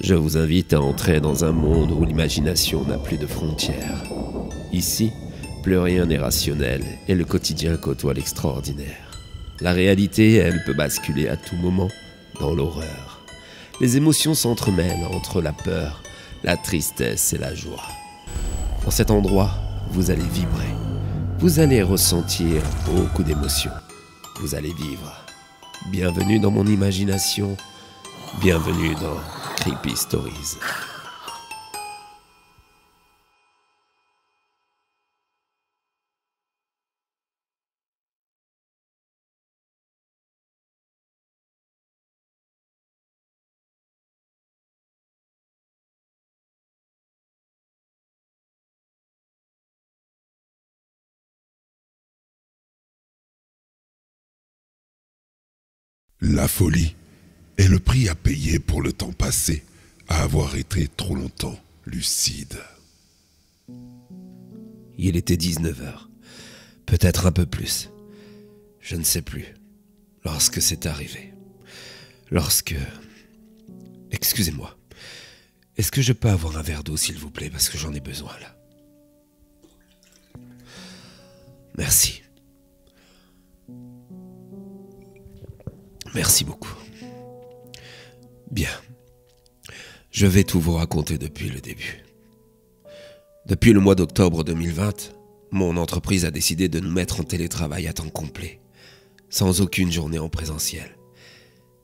Je vous invite à entrer dans un monde où l'imagination n'a plus de frontières. Ici, plus rien n'est rationnel et le quotidien côtoie l'extraordinaire. La réalité, elle, peut basculer à tout moment dans l'horreur. Les émotions s'entremêlent entre la peur, la tristesse et la joie. Dans cet endroit, vous allez vibrer. Vous allez ressentir beaucoup d'émotions. Vous allez vivre. Bienvenue dans mon imagination. Bienvenue dans Creepy Stories. La folie est le prix à payer pour le temps passé à avoir été trop longtemps lucide. Il était 19h. Peut-être un peu plus. Je ne sais plus. Lorsque c'est arrivé. Excusez-moi. Est-ce que je peux avoir un verre d'eau, s'il vous plaît, parce que j'en ai besoin, là. Merci. Merci beaucoup. Bien. Je vais tout vous raconter depuis le début. Depuis le mois d'octobre 2020, mon entreprise a décidé de nous mettre en télétravail à temps complet, sans aucune journée en présentiel,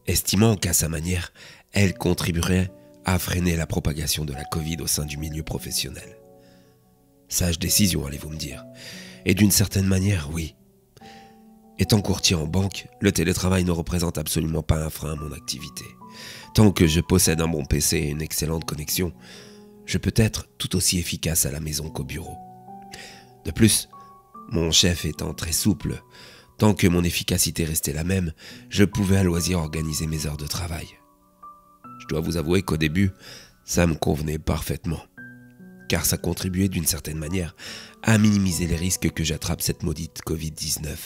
estimant qu'à sa manière, elle contribuerait à freiner la propagation de la Covid au sein du milieu professionnel. Sage décision, allez-vous me dire. Et d'une certaine manière, oui. Étant courtier en banque, le télétravail ne représente absolument pas un frein à mon activité. Tant que je possède un bon PC et une excellente connexion, je peux être tout aussi efficace à la maison qu'au bureau. De plus, mon chef étant très souple, tant que mon efficacité restait la même, je pouvais à loisir organiser mes heures de travail. Je dois vous avouer qu'au début, ça me convenait parfaitement, car ça contribuait d'une certaine manière à minimiser les risques que j'attrape cette maudite Covid-19.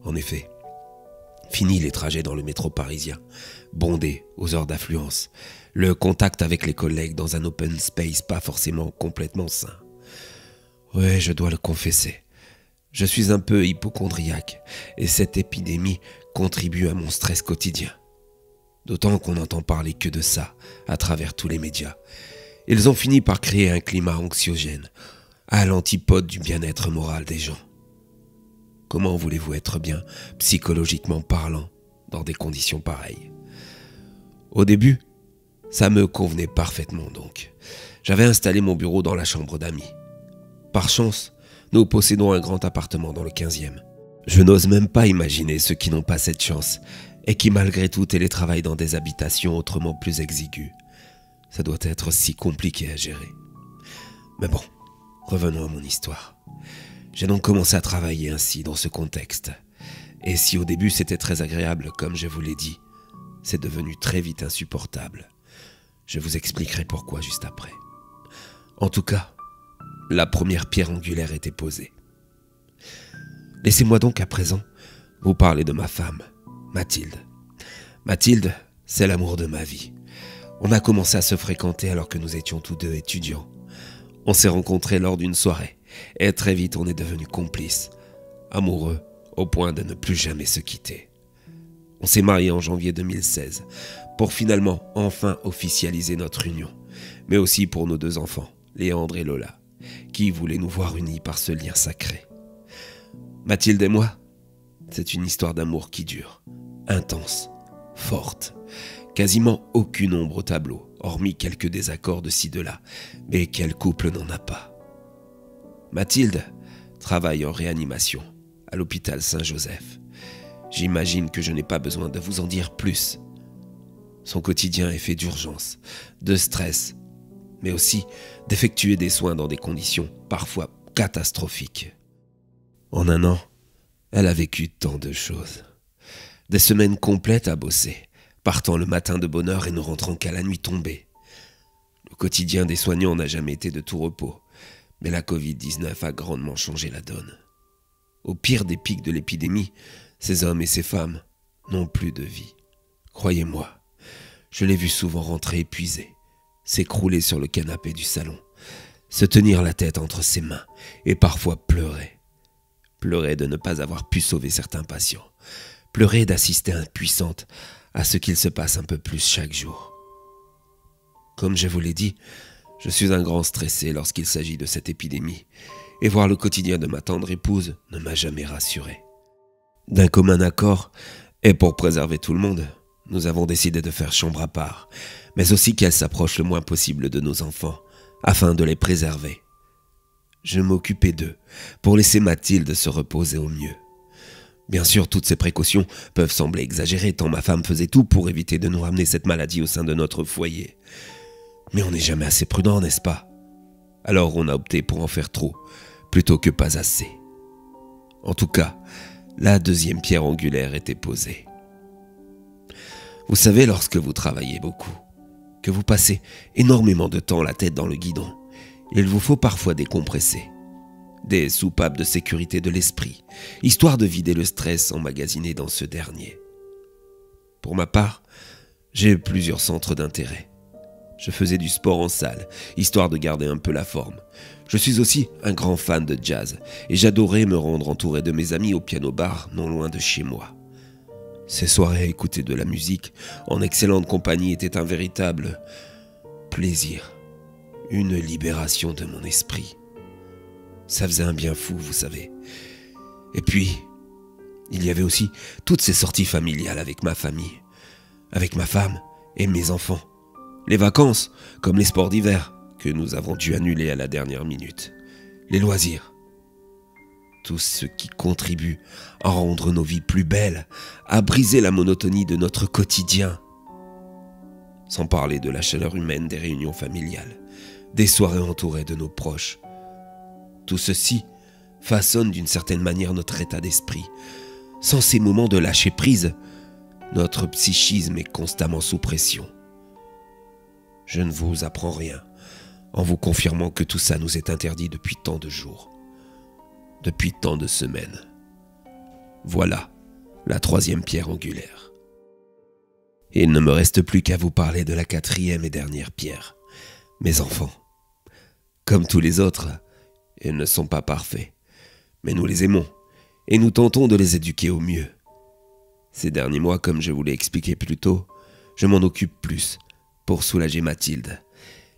En effet, fini les trajets dans le métro parisien, bondé aux heures d'affluence, le contact avec les collègues dans un open space pas forcément complètement sain. Ouais, je dois le confesser, je suis un peu hypocondriaque et cette épidémie contribue à mon stress quotidien. D'autant qu'on n'entend parler que de ça à travers tous les médias. Ils ont fini par créer un climat anxiogène, à l'antipode du bien-être moral des gens. Comment voulez-vous être bien, psychologiquement parlant, dans des conditions pareilles? Au début, ça me convenait parfaitement donc. J'avais installé mon bureau dans la chambre d'amis. Par chance, nous possédons un grand appartement dans le 15e. Je n'ose même pas imaginer ceux qui n'ont pas cette chance et qui malgré tout télétravaillent dans des habitations autrement plus exiguës. Ça doit être si compliqué à gérer. Mais bon, revenons à mon histoire. J'ai donc commencé à travailler ainsi dans ce contexte. Et si au début c'était très agréable, comme je vous l'ai dit, c'est devenu très vite insupportable. Je vous expliquerai pourquoi juste après. En tout cas, la première pierre angulaire était posée. Laissez-moi donc à présent vous parler de ma femme, Mathilde. Mathilde, c'est l'amour de ma vie. On a commencé à se fréquenter alors que nous étions tous deux étudiants. On s'est rencontrés lors d'une soirée. Et très vite, on est devenus complices, amoureux, au point de ne plus jamais se quitter. On s'est mariés en janvier 2016, pour finalement enfin officialiser notre union, mais aussi pour nos 2 enfants, Léandre et Lola, qui voulaient nous voir unis par ce lien sacré. Mathilde et moi, c'est une histoire d'amour qui dure, intense, forte, quasiment aucune ombre au tableau, hormis quelques désaccords de ci de là, mais quel couple n'en a pas? Mathilde travaille en réanimation à l'hôpital Saint-Joseph. J'imagine que je n'ai pas besoin de vous en dire plus. Son quotidien est fait d'urgence, de stress, mais aussi d'effectuer des soins dans des conditions parfois catastrophiques. En un an, elle a vécu tant de choses. Des semaines complètes à bosser, partant le matin de bonne heure et ne rentrant qu'à la nuit tombée. Le quotidien des soignants n'a jamais été de tout repos. Mais la Covid-19 a grandement changé la donne. Au pire des pics de l'épidémie, ces hommes et ces femmes n'ont plus de vie. Croyez-moi, Je l'ai vu souvent rentrer épuisé, s'écrouler sur le canapé du salon, se tenir la tête entre ses mains et parfois pleurer. Pleurer de ne pas avoir pu sauver certains patients. Pleurer d'assister impuissante à ce qu'il se passe un peu plus chaque jour. Comme je vous l'ai dit, je suis un grand stressé lorsqu'il s'agit de cette épidémie, et voir le quotidien de ma tendre épouse ne m'a jamais rassuré. D'un commun accord, et pour préserver tout le monde, nous avons décidé de faire chambre à part, mais aussi qu'elle s'approche le moins possible de nos enfants, afin de les préserver. Je m'occupais d'eux, pour laisser Mathilde se reposer au mieux. Bien sûr, toutes ces précautions peuvent sembler exagérées, tant ma femme faisait tout pour éviter de nous ramener cette maladie au sein de notre foyer. Mais on n'est jamais assez prudent, n'est-ce pas? Alors on a opté pour en faire trop, plutôt que pas assez. En tout cas, la deuxième pierre angulaire était posée. Vous savez, lorsque vous travaillez beaucoup, que vous passez énormément de temps la tête dans le guidon, il vous faut parfois décompresser. Des soupapes de sécurité de l'esprit, histoire de vider le stress emmagasiné dans ce dernier. Pour ma part, j'ai plusieurs centres d'intérêt. Je faisais du sport en salle, histoire de garder un peu la forme. Je suis aussi un grand fan de jazz, et j'adorais me rendre entouré de mes amis au piano-bar non loin de chez moi. Ces soirées à écouter de la musique en excellente compagnie étaient un véritable plaisir, une libération de mon esprit. Ça faisait un bien fou, vous savez. Et puis, il y avait aussi toutes ces sorties familiales avec ma famille, avec ma femme et mes enfants. Les vacances, comme les sports d'hiver, que nous avons dû annuler à la dernière minute. Les loisirs. Tout ce qui contribue à rendre nos vies plus belles, à briser la monotonie de notre quotidien. Sans parler de la chaleur humaine des réunions familiales, des soirées entourées de nos proches. Tout ceci façonne d'une certaine manière notre état d'esprit. Sans ces moments de lâcher prise, notre psychisme est constamment sous pression. Je ne vous apprends rien en vous confirmant que tout ça nous est interdit depuis tant de jours, depuis tant de semaines. Voilà la troisième pierre angulaire. Et il ne me reste plus qu'à vous parler de la quatrième et dernière pierre. Mes enfants, comme tous les autres, ils ne sont pas parfaits, mais nous les aimons et nous tentons de les éduquer au mieux. Ces derniers mois, comme je vous l'ai expliqué plus tôt, je m'en occupe plus pour soulager Mathilde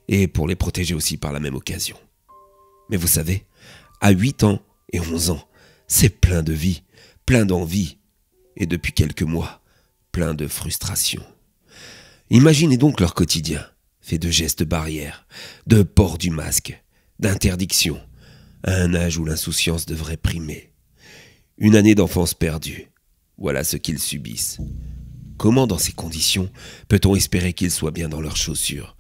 et pour les protéger aussi par la même occasion. Mais vous savez, à 8 ans et 11 ans, c'est plein de vie, plein d'envie et depuis quelques mois, plein de frustration. Imaginez donc leur quotidien, fait de gestes barrières, de port du masque, d'interdiction, à un âge où l'insouciance devrait primer. Une année d'enfance perdue, voilà ce qu'ils subissent. Comment, dans ces conditions, peut-on espérer qu'ils soient bien dans leurs chaussures?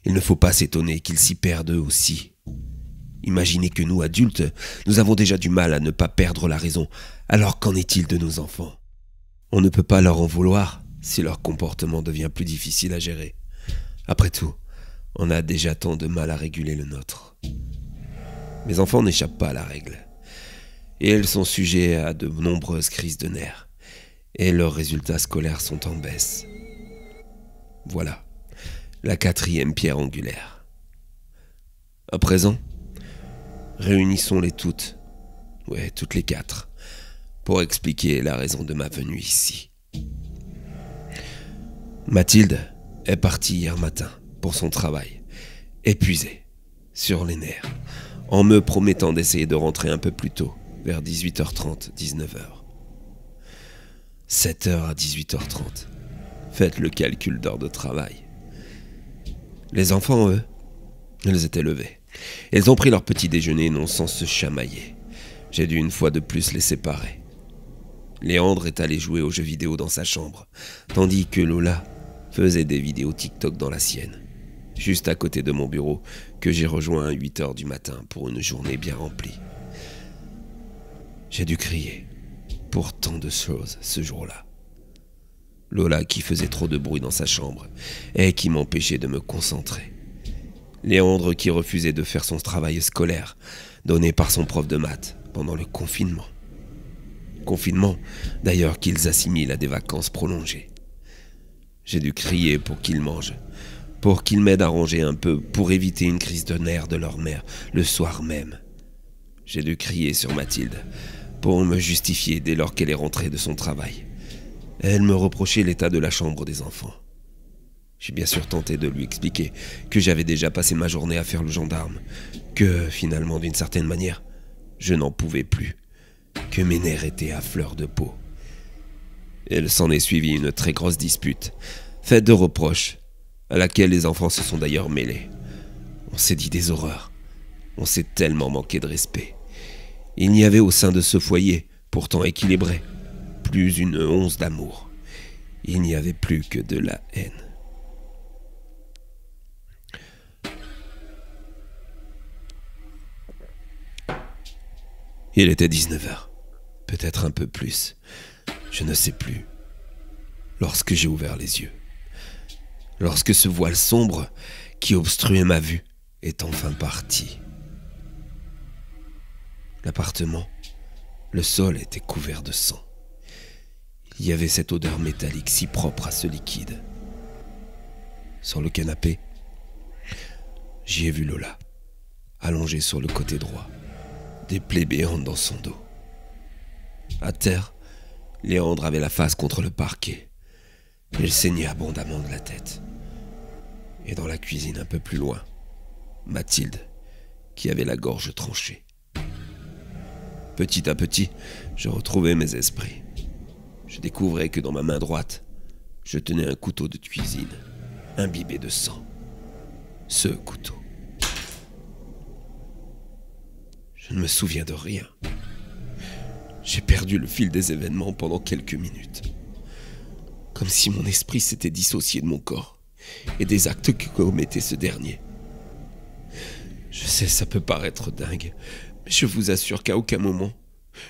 Il ne faut pas s'étonner qu'ils s'y perdent eux aussi. Imaginez que nous, adultes, nous avons déjà du mal à ne pas perdre la raison. Alors qu'en est-il de nos enfants? On ne peut pas leur en vouloir si leur comportement devient plus difficile à gérer. Après tout, on a déjà tant de mal à réguler le nôtre. Mes enfants n'échappent pas à la règle. Et ils sont sujets à de nombreuses crises de nerfs. Et leurs résultats scolaires sont en baisse. Voilà, la quatrième pierre angulaire. À présent, réunissons-les toutes, ouais, toutes les quatre, pour expliquer la raison de ma venue ici. Mathilde est partie hier matin pour son travail, épuisée, sur les nerfs, en me promettant d'essayer de rentrer un peu plus tôt, vers 18h30, 19h. 7h à 18h30. Faites le calcul d'heures de travail. Les enfants, eux, ils étaient levés. Ils ont pris leur petit déjeuner non sans se chamailler. J'ai dû une fois de plus les séparer. Léandre est allé jouer aux jeux vidéo dans sa chambre, tandis que Lola faisait des vidéos TikTok dans la sienne, juste à côté de mon bureau que j'ai rejoint à 8h du matin pour une journée bien remplie. J'ai dû crier pour tant de choses ce jour-là. Lola qui faisait trop de bruit dans sa chambre et qui m'empêchait de me concentrer. Léandre qui refusait de faire son travail scolaire donné par son prof de maths pendant le confinement. Confinement d'ailleurs qu'ils assimilent à des vacances prolongées. J'ai dû crier pour qu'ils mangent, pour qu'ils m'aident à ranger un peu, pour éviter une crise de nerfs de leur mère le soir même. J'ai dû crier sur Mathilde pour me justifier dès lors qu'elle est rentrée de son travail. Elle me reprochait l'état de la chambre des enfants. J'ai bien sûr tenté de lui expliquer que j'avais déjà passé ma journée à faire le gendarme, que finalement, d'une certaine manière, je n'en pouvais plus, que mes nerfs étaient à fleur de peau. Il s'en est suivi une très grosse dispute, faite de reproches, à laquelle les enfants se sont d'ailleurs mêlés. On s'est dit des horreurs, on s'est tellement manqué de respect. Il n'y avait au sein de ce foyer, pourtant équilibré, plus une once d'amour. Il n'y avait plus que de la haine. Il était 19h, peut-être un peu plus, je ne sais plus, lorsque j'ai ouvert les yeux. Lorsque ce voile sombre qui obstruait ma vue est enfin parti. L'appartement, le sol était couvert de sang. Il y avait cette odeur métallique si propre à ce liquide. Sur le canapé, j'y ai vu Lola, allongée sur le côté droit, des plaies béantes dans son dos. À terre, Léandre avait la face contre le parquet. Il saignait abondamment de la tête. Et dans la cuisine un peu plus loin, Mathilde, qui avait la gorge tranchée. Petit à petit, je retrouvais mes esprits. Je découvrais que dans ma main droite, je tenais un couteau de cuisine, imbibé de sang. Ce couteau. Je ne me souviens de rien. J'ai perdu le fil des événements pendant quelques minutes. Comme si mon esprit s'était dissocié de mon corps et des actes que commettait ce dernier. Je sais, ça peut paraître dingue, mais je vous assure qu'à aucun moment,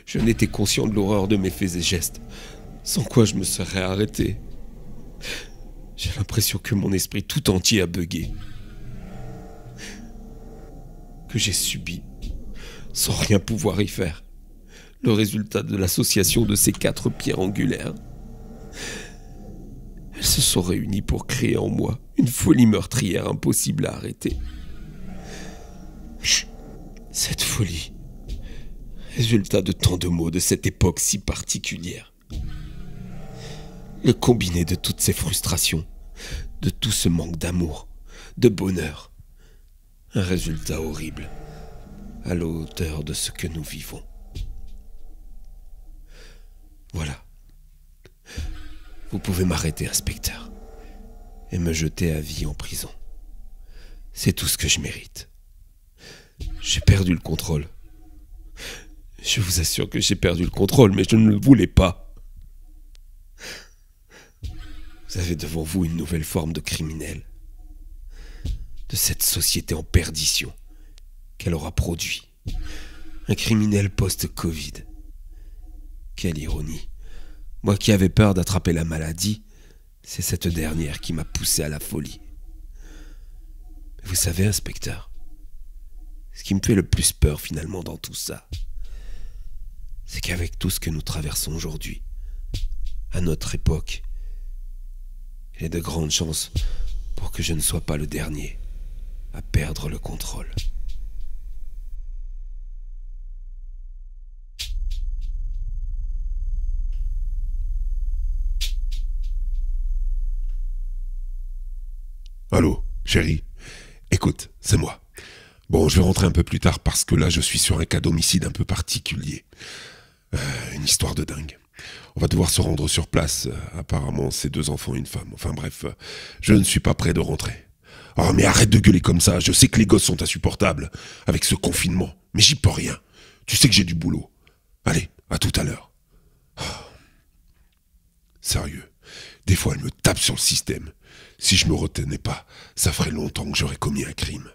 je n'étais conscient de l'horreur de mes faits et gestes, sans quoi je me serais arrêté. J'ai l'impression que mon esprit tout entier a bugué. Que j'ai subi, sans rien pouvoir y faire, le résultat de l'association de ces 4 pierres angulaires. Elles se sont réunies pour créer en moi une folie meurtrière impossible à arrêter. Cette folie, résultat de tant de maux de cette époque si particulière. Le combiné de toutes ces frustrations, de tout ce manque d'amour, de bonheur. Un résultat horrible, à la hauteur de ce que nous vivons. Voilà. Vous pouvez m'arrêter, inspecteur, et me jeter à vie en prison. C'est tout ce que je mérite. J'ai perdu le contrôle. Je vous assure que j'ai perdu le contrôle, mais je ne le voulais pas. Vous avez devant vous une nouvelle forme de criminel, de cette société en perdition qu'elle aura produit. Un criminel post-Covid. Quelle ironie. Moi qui avais peur d'attraper la maladie, c'est cette dernière qui m'a poussé à la folie. Mais vous savez, inspecteur, ce qui me fait le plus peur finalement dans tout ça, c'est qu'avec tout ce que nous traversons aujourd'hui, à notre époque, il y a de grandes chances pour que je ne sois pas le dernier à perdre le contrôle. Allô, chérie? Écoute, c'est moi. Bon, je vais rentrer un peu plus tard parce que là, je suis sur un cas d'homicide un peu particulier. Une histoire de dingue. On va devoir se rendre sur place. Apparemment, c'est 2 enfants et une femme. Enfin bref, je ne suis pas prêt de rentrer. Oh, mais arrête de gueuler comme ça. Je sais que les gosses sont insupportables avec ce confinement. Mais j'y peux rien. Tu sais que j'ai du boulot. Allez, à tout à l'heure. Oh. Sérieux. Des fois, elle me tape sur le système. Si je me retenais pas, ça ferait longtemps que j'aurais commis un crime.